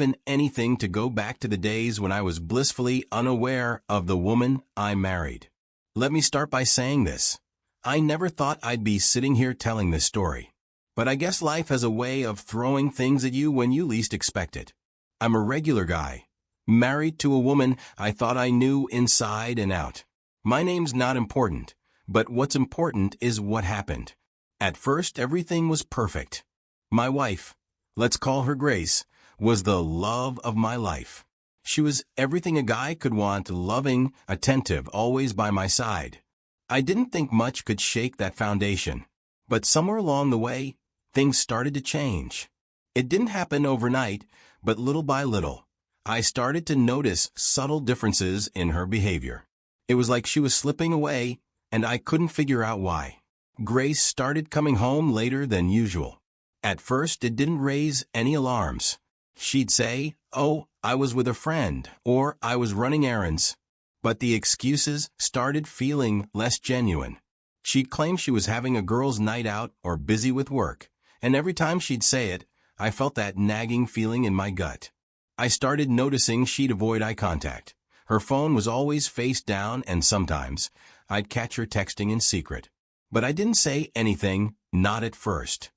been anything to go back to the days when I was blissfully unaware of the woman I married. Let me start by saying this. I never thought I'd be sitting here telling this story. But I guess life has a way of throwing things at you when you least expect it. I'm a regular guy, married to a woman I thought I knew inside and out. My name's not important, but what's important is what happened. At first, everything was perfect. My wife, let's call her Grace, was the love of my life. She was everything a guy could want, loving, attentive, always by my side. I didn't think much could shake that foundation. But somewhere along the way, things started to change. It didn't happen overnight, but little by little, I started to notice subtle differences in her behavior. It was like she was slipping away, and I couldn't figure out why. Grace started coming home later than usual. At first, it didn't raise any alarms. She'd say, "Oh, I was with a friend," or "I was running errands." But the excuses started feeling less genuine. She'd claim she was having a girls' night out or busy with work, and every time she'd say it, I felt that nagging feeling in my gut. I started noticing she'd avoid eye contact. Her phone was always face down, and sometimes I'd catch her texting in secret. But I didn't say anything, not at first.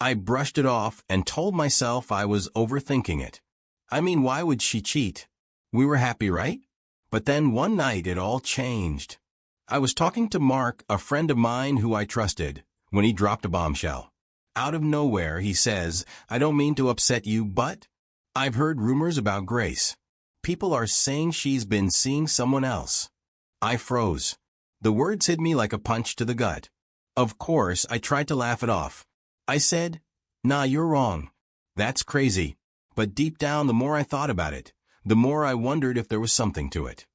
I brushed it off and told myself I was overthinking it. I mean, why would she cheat? We were happy, right? But then one night it all changed. I was talking to Mark, a friend of mine who I trusted, when he dropped a bombshell. Out of nowhere, he says, "I don't mean to upset you, but I've heard rumors about Grace. People are saying she's been seeing someone else." I froze. The words hit me like a punch to the gut. Of course, I tried to laugh it off. I said, "Nah, you're wrong. That's crazy." But deep down, the more I thought about it, the more I wondered if there was something to it.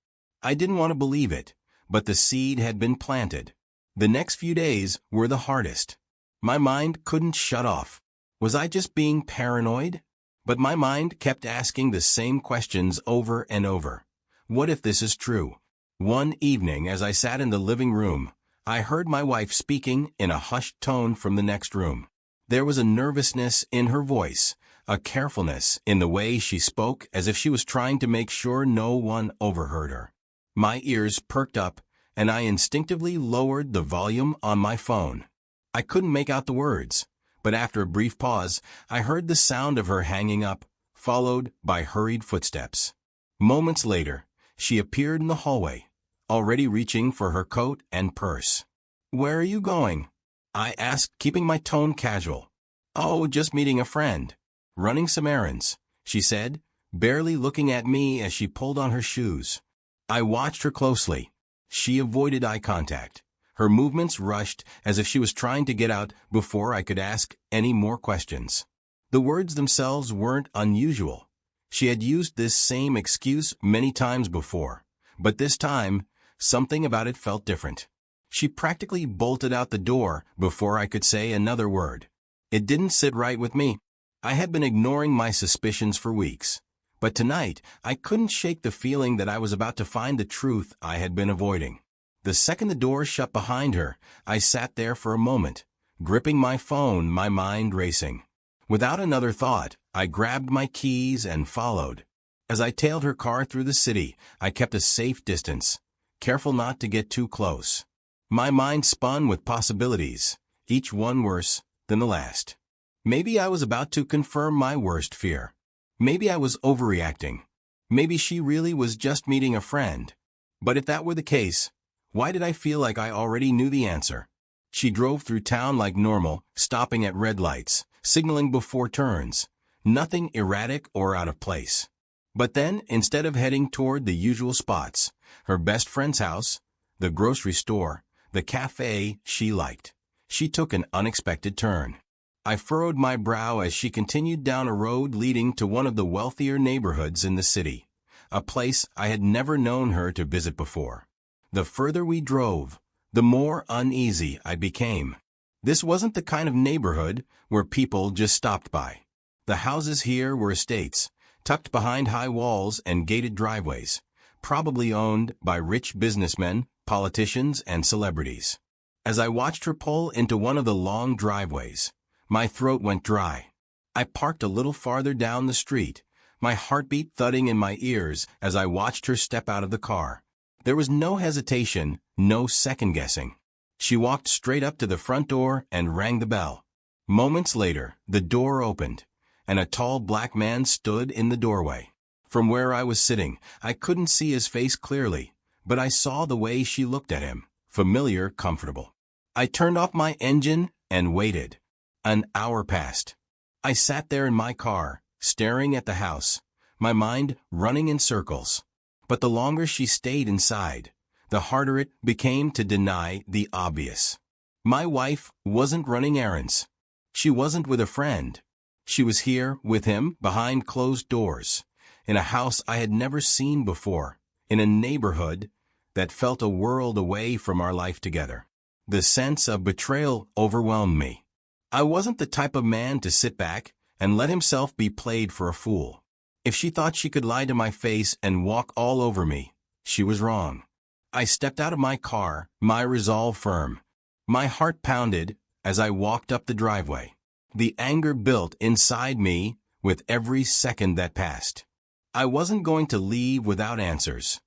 I didn't want to believe it, but the seed had been planted. The next few days were the hardest. My mind couldn't shut off. Was I just being paranoid? But my mind kept asking the same questions over and over. What if this is true? One evening, as I sat in the living room, I heard my wife speaking in a hushed tone from the next room. There was a nervousness in her voice, a carefulness in the way she spoke, as if she was trying to make sure no one overheard her. My ears perked up, and I instinctively lowered the volume on my phone. I couldn't make out the words, but after a brief pause, I heard the sound of her hanging up, followed by hurried footsteps. Moments later, she appeared in the hallway, already reaching for her coat and purse. "Where are you going?" I asked, keeping my tone casual. "Oh, just meeting a friend. Running some errands," she said, barely looking at me as she pulled on her shoes. I watched her closely. She avoided eye contact. Her movements rushed, as if she was trying to get out before I could ask any more questions. The words themselves weren't unusual. She had used this same excuse many times before, but this time, something about it felt different. She practically bolted out the door before I could say another word. It didn't sit right with me. I had been ignoring my suspicions for weeks, but tonight I couldn't shake the feeling that I was about to find the truth I had been avoiding. The second the door shut behind her, I sat there for a moment, gripping my phone, my mind racing. Without another thought, I grabbed my keys and followed. As I tailed her car through the city, I kept a safe distance, careful not to get too close. My mind spun with possibilities, each one worse than the last. Maybe I was about to confirm my worst fear. Maybe I was overreacting. Maybe she really was just meeting a friend. But if that were the case, why did I feel like I already knew the answer? She drove through town like normal, stopping at red lights, signaling before turns. Nothing erratic or out of place. But then, instead of heading toward the usual spots, her best friend's house, the grocery store, the cafe she liked, she took an unexpected turn. I furrowed my brow as she continued down a road leading to one of the wealthier neighborhoods in the city, a place I had never known her to visit before. The further we drove, the more uneasy I became. This wasn't the kind of neighborhood where people just stopped by. The houses here were estates, tucked behind high walls and gated driveways, probably owned by rich businessmen, politicians, and celebrities. As I watched her pull into one of the long driveways, my throat went dry. I parked a little farther down the street, my heartbeat thudding in my ears as I watched her step out of the car. There was no hesitation, no second-guessing. She walked straight up to the front door and rang the bell. Moments later, the door opened, and a tall black man stood in the doorway. From where I was sitting, I couldn't see his face clearly, but I saw the way she looked at him, familiar, comfortable. I turned off my engine and waited. An hour passed. I sat there in my car, staring at the house, my mind running in circles. But the longer she stayed inside, the harder it became to deny the obvious. My wife wasn't running errands. She wasn't with a friend. She was here with him behind closed doors, in a house I had never seen before, in a neighborhood that felt a world away from our life together. The sense of betrayal overwhelmed me. I wasn't the type of man to sit back and let himself be played for a fool. If she thought she could lie to my face and walk all over me, she was wrong. I stepped out of my car, my resolve firm. My heart pounded as I walked up the driveway. The anger built inside me with every second that passed. I wasn't going to leave without answers.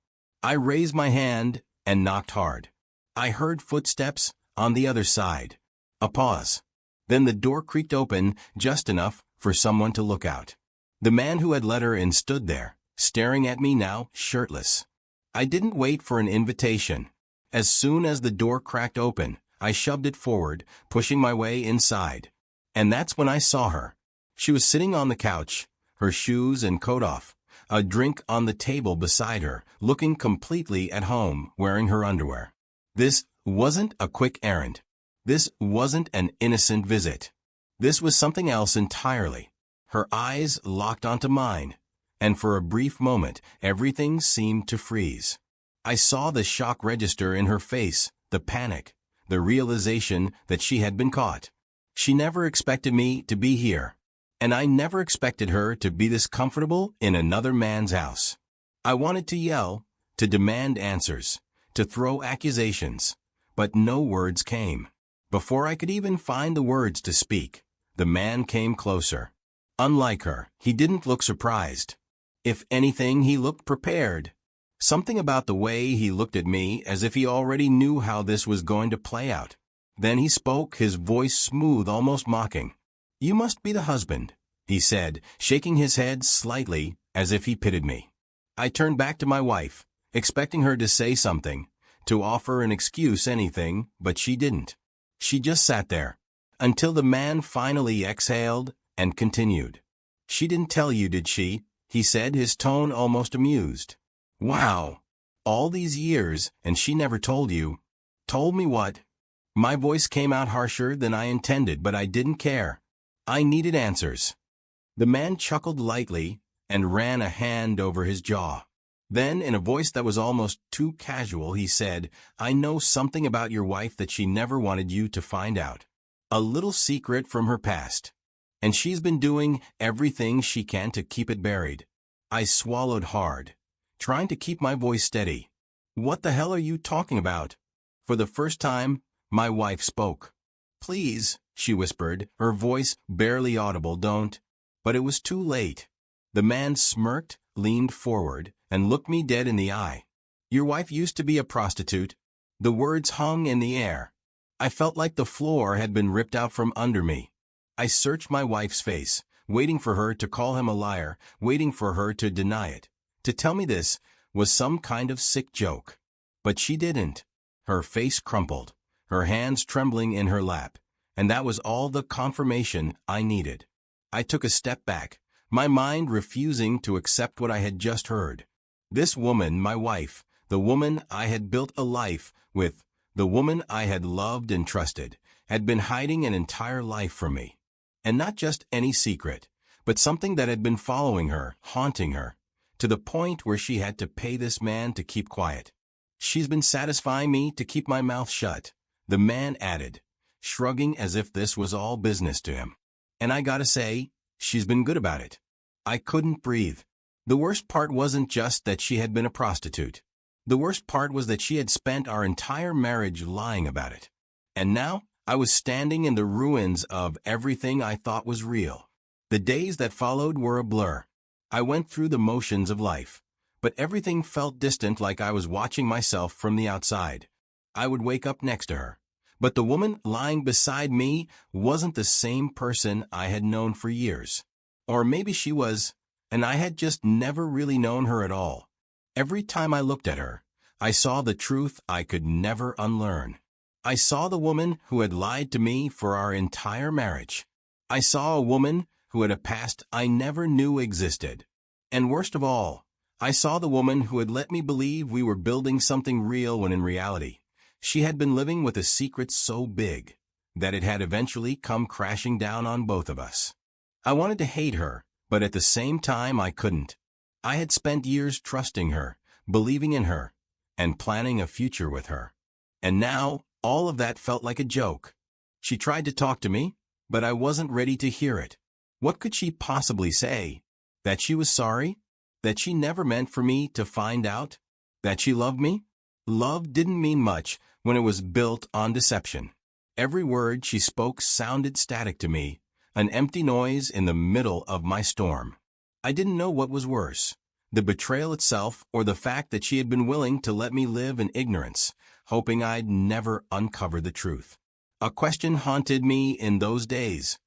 I raised my hand and knocked hard. I heard footsteps on the other side. A pause. Then the door creaked open just enough for someone to look out. The man who had let her in stood there, staring at me now, shirtless. I didn't wait for an invitation. As soon as the door cracked open, I shoved it forward, pushing my way inside. And that's when I saw her. She was sitting on the couch, her shoes and coat off, a drink on the table beside her, looking completely at home, wearing her underwear. This wasn't a quick errand. This wasn't an innocent visit. This was something else entirely. Her eyes locked onto mine, and for a brief moment, everything seemed to freeze. I saw the shock register in her face, the panic, the realization that she had been caught. She never expected me to be here, and I never expected her to be this comfortable in another man's house. I wanted to yell, to demand answers, to throw accusations, but no words came. Before I could even find the words to speak, the man came closer. Unlike her, he didn't look surprised. If anything, he looked prepared. Something about the way he looked at me as if he already knew how this was going to play out. Then he spoke, his voice smooth, almost mocking. "You must be the husband," he said, shaking his head slightly as if he pitied me. I turned back to my wife, expecting her to say something, to offer an excuse, anything, but she didn't. She just sat there, until the man finally exhaled and continued. "She didn't tell you, did she?" he said, his tone almost amused. "Wow. All these years, and she never told you." "Told me what?" My voice came out harsher than I intended, but I didn't care. I needed answers. The man chuckled lightly and ran a hand over his jaw. Then, in a voice that was almost too casual, he said, "I know something about your wife that she never wanted you to find out. A little secret from her past. And she's been doing everything she can to keep it buried." I swallowed hard, trying to keep my voice steady. "What the hell are you talking about?" For the first time, my wife spoke. "Please," she whispered, her voice barely audible, "don't." But it was too late. The man smirked, leaned forward, and looked me dead in the eye. "Your wife used to be a prostitute." The words hung in the air. I felt like the floor had been ripped out from under me. I searched my wife's face, waiting for her to call him a liar, waiting for her to deny it, to tell me this was some kind of sick joke. But she didn't. Her face crumpled, her hands trembling in her lap, and that was all the confirmation I needed. I took a step back, my mind refusing to accept what I had just heard. This woman, my wife, the woman I had built a life with, the woman I had loved and trusted, had been hiding an entire life from me. And not just any secret, but something that had been following her, haunting her, to the point where she had to pay this man to keep quiet. "She's been satisfying me to keep my mouth shut," the man added, shrugging as if this was all business to him. "And I gotta say, she's been good about it." I couldn't breathe. The worst part wasn't just that she had been a prostitute. The worst part was that she had spent our entire marriage lying about it. And now, I was standing in the ruins of everything I thought was real. The days that followed were a blur. I went through the motions of life, but everything felt distant, like I was watching myself from the outside. I would wake up next to her, but the woman lying beside me wasn't the same person I had known for years. Or maybe she was, and I had just never really known her at all. Every time I looked at her, I saw the truth I could never unlearn. I saw the woman who had lied to me for our entire marriage. I saw a woman who had a past I never knew existed. And worst of all, I saw the woman who had let me believe we were building something real when in reality, she had been living with a secret so big that it had eventually come crashing down on both of us. I wanted to hate her, but at the same time I couldn't. I had spent years trusting her, believing in her, and planning a future with her. And now, all of that felt like a joke. She tried to talk to me, but I wasn't ready to hear it. What could she possibly say? That she was sorry? That she never meant for me to find out? That she loved me? Love didn't mean much when it was built on deception. Every word she spoke sounded static to me, an empty noise in the middle of my storm. I didn't know what was worse, the betrayal itself or the fact that she had been willing to let me live in ignorance, hoping I'd never uncover the truth. A question haunted me in those days.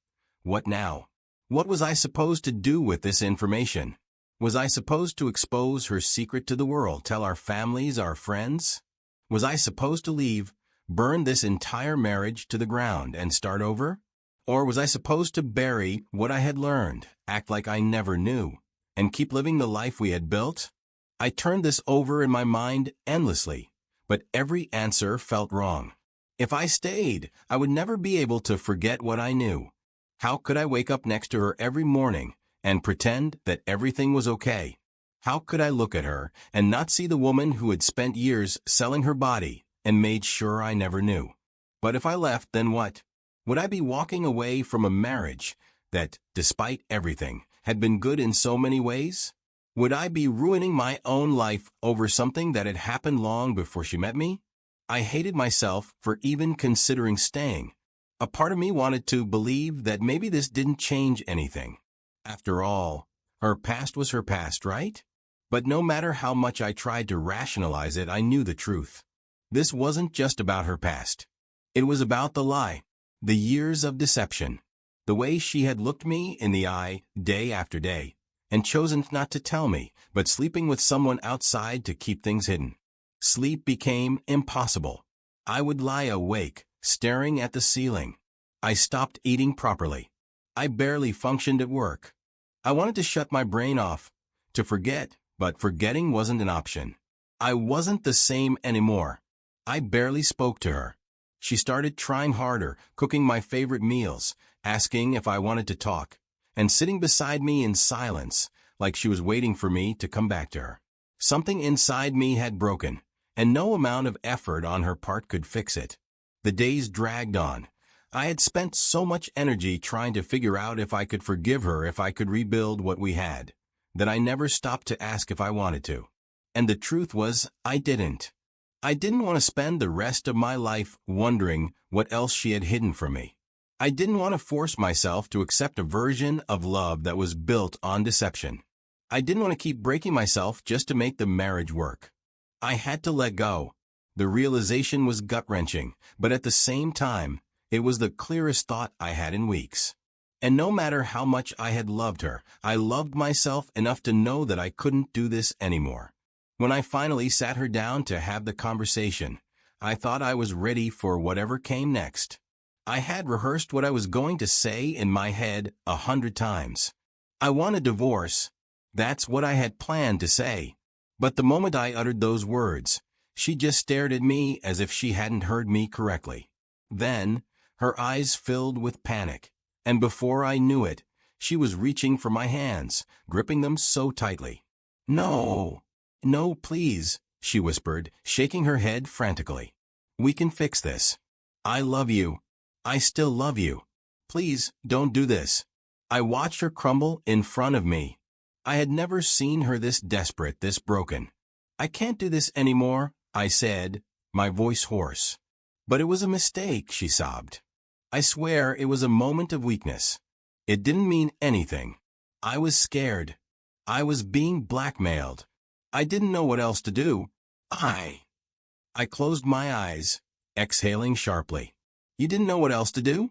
What now? What was I supposed to do with this information? Was I supposed to expose her secret to the world, tell our families, our friends? Was I supposed to leave, burn this entire marriage to the ground, and start over? Or was I supposed to bury what I had learned, act like I never knew, and keep living the life we had built? I turned this over in my mind endlessly, but every answer felt wrong. If I stayed, I would never be able to forget what I knew. How could I wake up next to her every morning and pretend that everything was okay? How could I look at her and not see the woman who had spent years selling her body and made sure I never knew? But if I left, then what? Would I be walking away from a marriage that, despite everything, had been good in so many ways? Would I be ruining my own life over something that had happened long before she met me? I hated myself for even considering staying. A part of me wanted to believe that maybe this didn't change anything. After all, her past was her past, right? But no matter how much I tried to rationalize it, I knew the truth. This wasn't just about her past. It was about the lie, the years of deception, the way she had looked me in the eye day after day, and chosen not to tell me, but sleeping with someone outside to keep things hidden. Sleep became impossible. I would lie awake, staring at the ceiling. I stopped eating properly. I barely functioned at work. I wanted to shut my brain off, to forget, but forgetting wasn't an option. I wasn't the same anymore. I barely spoke to her. She started trying harder, cooking my favorite meals, asking if I wanted to talk, and sitting beside me in silence, like she was waiting for me to come back to her. Something inside me had broken, and no amount of effort on her part could fix it. The days dragged on. I had spent so much energy trying to figure out if I could forgive her, if I could rebuild what we had, that I never stopped to ask if I wanted to. And the truth was, I didn't. I didn't want to spend the rest of my life wondering what else she had hidden from me. I didn't want to force myself to accept a version of love that was built on deception. I didn't want to keep breaking myself just to make the marriage work. I had to let go. The realization was gut-wrenching, but at the same time, it was the clearest thought I had in weeks. And no matter how much I had loved her, I loved myself enough to know that I couldn't do this anymore. When I finally sat her down to have the conversation, I thought I was ready for whatever came next. I had rehearsed what I was going to say in my head 100 times. I want a divorce. That's what I had planned to say. But the moment I uttered those words, she just stared at me as if she hadn't heard me correctly. Then, her eyes filled with panic, and before I knew it, she was reaching for my hands, gripping them so tightly. "No, no, please," she whispered, shaking her head frantically. "We can fix this. I love you. I still love you. Please, don't do this." I watched her crumble in front of me. I had never seen her this desperate, this broken. "I can't do this anymore," I said, my voice hoarse. "But it was a mistake," she sobbed. "I swear it was a moment of weakness. It didn't mean anything. I was scared." I was being blackmailed. I didn't know what else to do. I closed my eyes, exhaling sharply. You didn't know what else to do?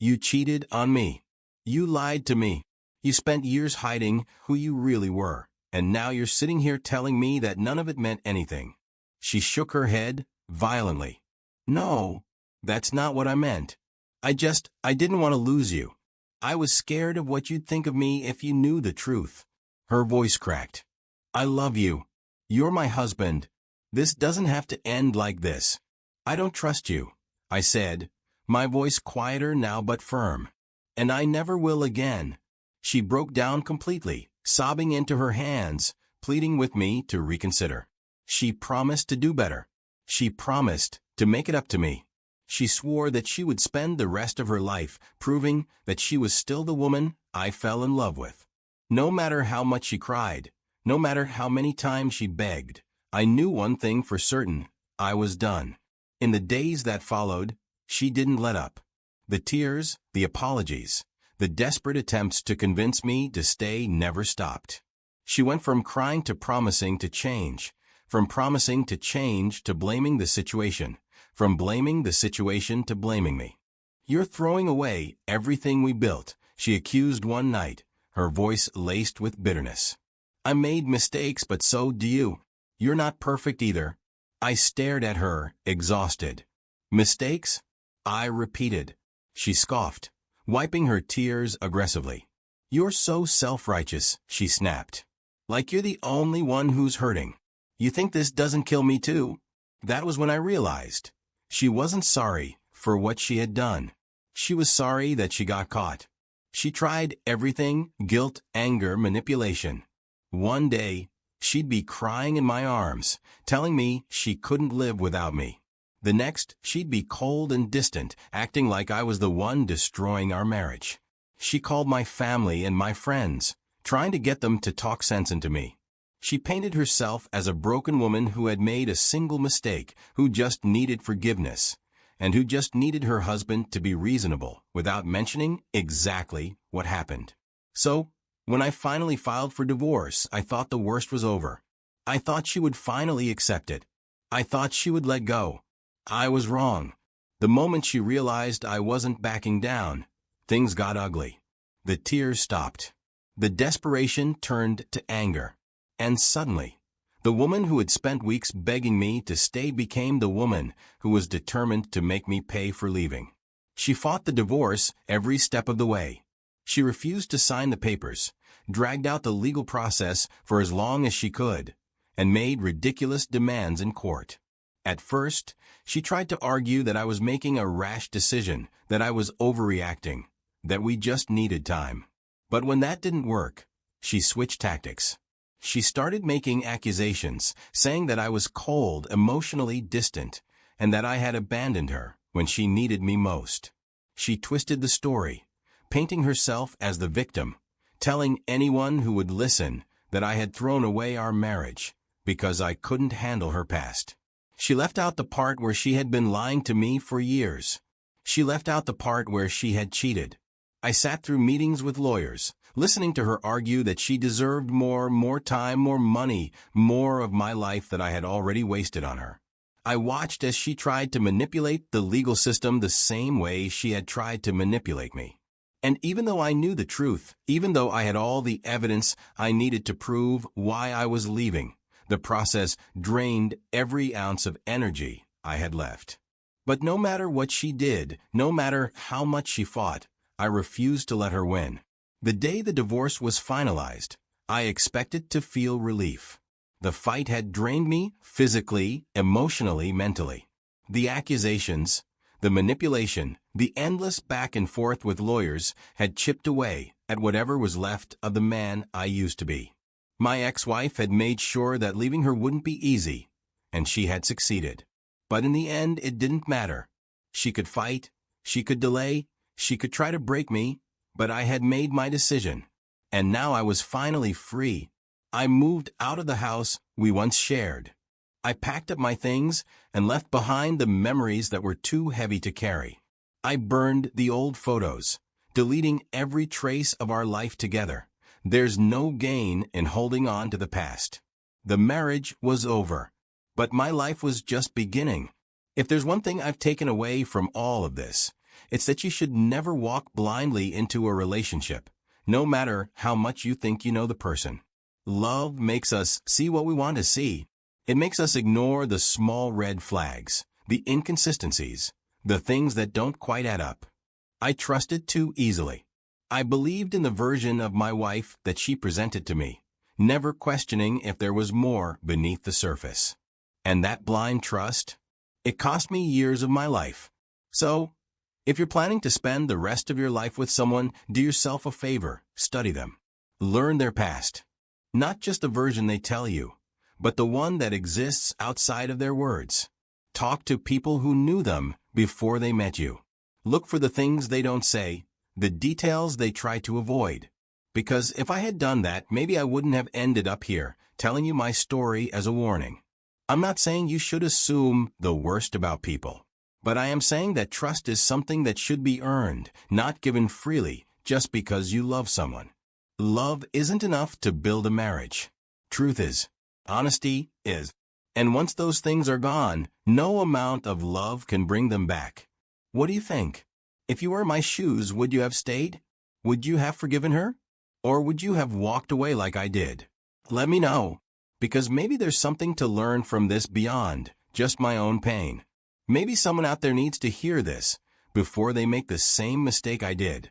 You cheated on me. You lied to me. You spent years hiding who you really were, and now you're sitting here telling me that none of it meant anything. She shook her head violently. No, that's not what I meant. I didn't want to lose you. I was scared of what you'd think of me if you knew the truth. Her voice cracked. I love you. You're my husband. This doesn't have to end like this. I don't trust you, I said, my voice quieter now but firm. And I never will again. She broke down completely, sobbing into her hands, pleading with me to reconsider. She promised to do better. She promised to make it up to me. She swore that she would spend the rest of her life proving that she was still the woman I fell in love with. No matter how much she cried, no matter how many times she begged, I knew one thing for certain: I was done. In the days that followed, she didn't let up. The tears, the apologies, the desperate attempts to convince me to stay never stopped. She went from crying to promising to change, from promising to change to blaming the situation, from blaming the situation to blaming me. You're throwing away everything we built, she accused one night, her voice laced with bitterness. I made mistakes, but so do you. You're not perfect either. I stared at her, exhausted. Mistakes? I repeated. She scoffed, wiping her tears aggressively. You're so self-righteous, she snapped. Like you're the only one who's hurting. You think this doesn't kill me too? That was when I realized. She wasn't sorry for what she had done. She was sorry that she got caught. She tried everything: guilt, anger, manipulation. One day, she'd be crying in my arms, telling me she couldn't live without me. The next, she'd be cold and distant, acting like I was the one destroying our marriage. She called my family and my friends, trying to get them to talk sense into me. She painted herself as a broken woman who had made a single mistake, who just needed forgiveness, and who just needed her husband to be reasonable, without mentioning exactly what happened. So, when I finally filed for divorce, I thought the worst was over. I thought she would finally accept it. I thought she would let go. I was wrong. The moment she realized I wasn't backing down, things got ugly. The tears stopped. The desperation turned to anger. And suddenly, the woman who had spent weeks begging me to stay became the woman who was determined to make me pay for leaving. She fought the divorce every step of the way. She refused to sign the papers, dragged out the legal process for as long as she could, and made ridiculous demands in court. At first, she tried to argue that I was making a rash decision, that I was overreacting, that we just needed time. But when that didn't work, she switched tactics. She started making accusations, saying that I was cold, emotionally distant, and that I had abandoned her when she needed me most. She twisted the story, painting herself as the victim, telling anyone who would listen that I had thrown away our marriage because I couldn't handle her past. She left out the part where she had been lying to me for years. She left out the part where she had cheated. I sat through meetings with lawyers, listening to her argue that she deserved more time, more money, more of my life that I had already wasted on her. I watched as she tried to manipulate the legal system the same way she had tried to manipulate me. And even though I knew the truth, even though I had all the evidence I needed to prove why I was leaving, the process drained every ounce of energy I had left. But no matter what she did, no matter how much she fought, I refused to let her win. The day the divorce was finalized, I expected to feel relief. The fight had drained me physically, emotionally, mentally. The accusations, the manipulation, the endless back and forth with lawyers had chipped away at whatever was left of the man I used to be. My ex-wife had made sure that leaving her wouldn't be easy, and she had succeeded. But in the end, it didn't matter. She could fight, she could delay, she could try to break me, but I had made my decision. And now I was finally free. I moved out of the house we once shared. I packed up my things and left behind the memories that were too heavy to carry. I burned the old photos, deleting every trace of our life together, There's no gain in holding on to the past. The marriage was over, but my life was just beginning. If there's one thing I've taken away from all of this, it's that you should never walk blindly into a relationship, no matter how much you think you know the person. Love makes us see what we want to see. It makes us ignore the small red flags, the inconsistencies, the things that don't quite add up. I trusted too easily. I believed in the version of my wife that she presented to me, never questioning if there was more beneath the surface. And that blind trust? It cost me years of my life. So, if you're planning to spend the rest of your life with someone, do yourself a favor, study them. Learn their past. Not just the version they tell you, but the one that exists outside of their words. Talk to people who knew them before they met you. Look for the things they don't say, the details they try to avoid. Because if I had done that, maybe I wouldn't have ended up here, telling you my story as a warning. I'm not saying you should assume the worst about people, but I am saying that trust is something that should be earned, not given freely just because you love someone. Love isn't enough to build a marriage. Truth is. Honesty is. And once those things are gone, no amount of love can bring them back. What do you think? If you were in my shoes, would you have stayed? Would you have forgiven her? Or would you have walked away like I did? Let me know, because maybe there's something to learn from this beyond just my own pain. Maybe someone out there needs to hear this before they make the same mistake I did.